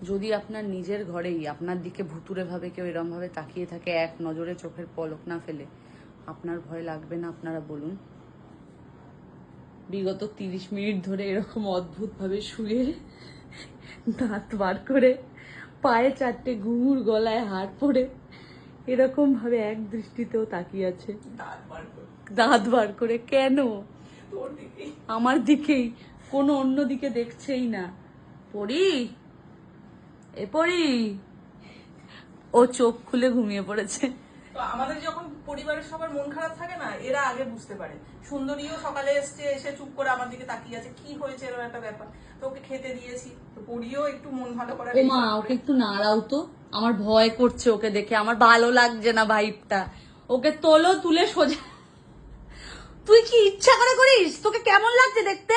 যদি আপনার নিজের ঘরেই আপনার দিকে ভুতুরে ভাবে কেউ এরম ভাবে তাকিয়ে থাকে, এক নজরে চোখের পলক না ফেলে, আপনার ভয় লাগবে না? আপনারা বলুন। বিগত 30 মিনিট ধরে এরকম অদ্ভুত ভাবে শুয়ে দাঁত বার করে, পায়ে 4টে ঘুঙুর, গলায় হার পরে এরকম ভাবে এক দৃষ্টিতেও তাকিয়ে আছে, দাঁত বার করে। কেন? আমার দিকেই, কোনো অন্য দিকে দেখছেই না। পড়ি এ পড়ি, ও চোখ খুলে ঘুমিয়ে পড়েছে। তো আমাদের যখন পরিবারের সবার মন খারাপ থাকে না, এরা আগে বুঝতে পারে। সুন্দরীও সকালে এসে চুপ করে আমার দিকে তাকিয়ে আছে, কি হয়েছে এরকম একটা ব্যাপার। তো ওকে খেতে দিয়েছি, তো পরিও একটু মন ভালো করার। ও মা, ওকে একটু নাড়াও তো, আমার ভয় করছে ওকে দেখে, আমার ভালো লাগছে না ভাইবটা। ওকে তোলো, তুলে সোজা। তুই কি ইচ্ছা করে করিস? তোকে কেমন লাগছে দেখতে?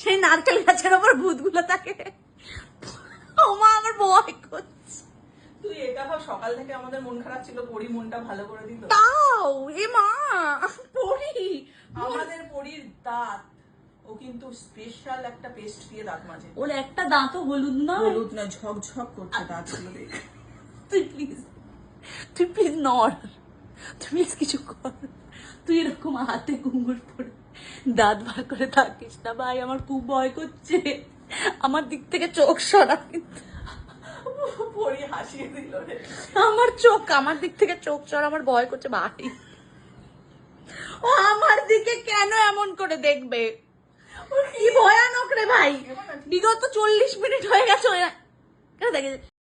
সেই নারকেল গাছের ওপর ভূতগুলো থাকে। ও মা, আমার ভয় করছে। তুই এটা ভাব, সকাল থেকে আমাদের মন খারাপ ছিল, পরি মনটা ভালো করে দিল। তাও এ মা, পড়ি আমাদের পরির দাঁত, ও কিন্তু স্পেশাল একটা পেস্ট দিয়ে দাঁত মাজে। ওর একটা দাঁতও হলুদ না, হলুদ না, ঝকঝক করছে দাঁতগুলো দেখে। তুই প্লিজ নড়, তুই প্লিজ কিছু কর। তুই এরকম হাতে ঘুঙুর পরে দাঁত বার করে থাকিস না ভাই, আমার খুব ভয় করছে। আমার দিক থেকে চোখ সরা। পরি হাসিয়ে দিল রে। আমার দিক থেকে চোখ সরা, আমার ভয় করছে ভাই। ও আমার দিকে কেন এমন করে দেখবে? কি ভয়ানক রে ভাই, বিগত 40 মিনিট হয়ে গেছে। দেখে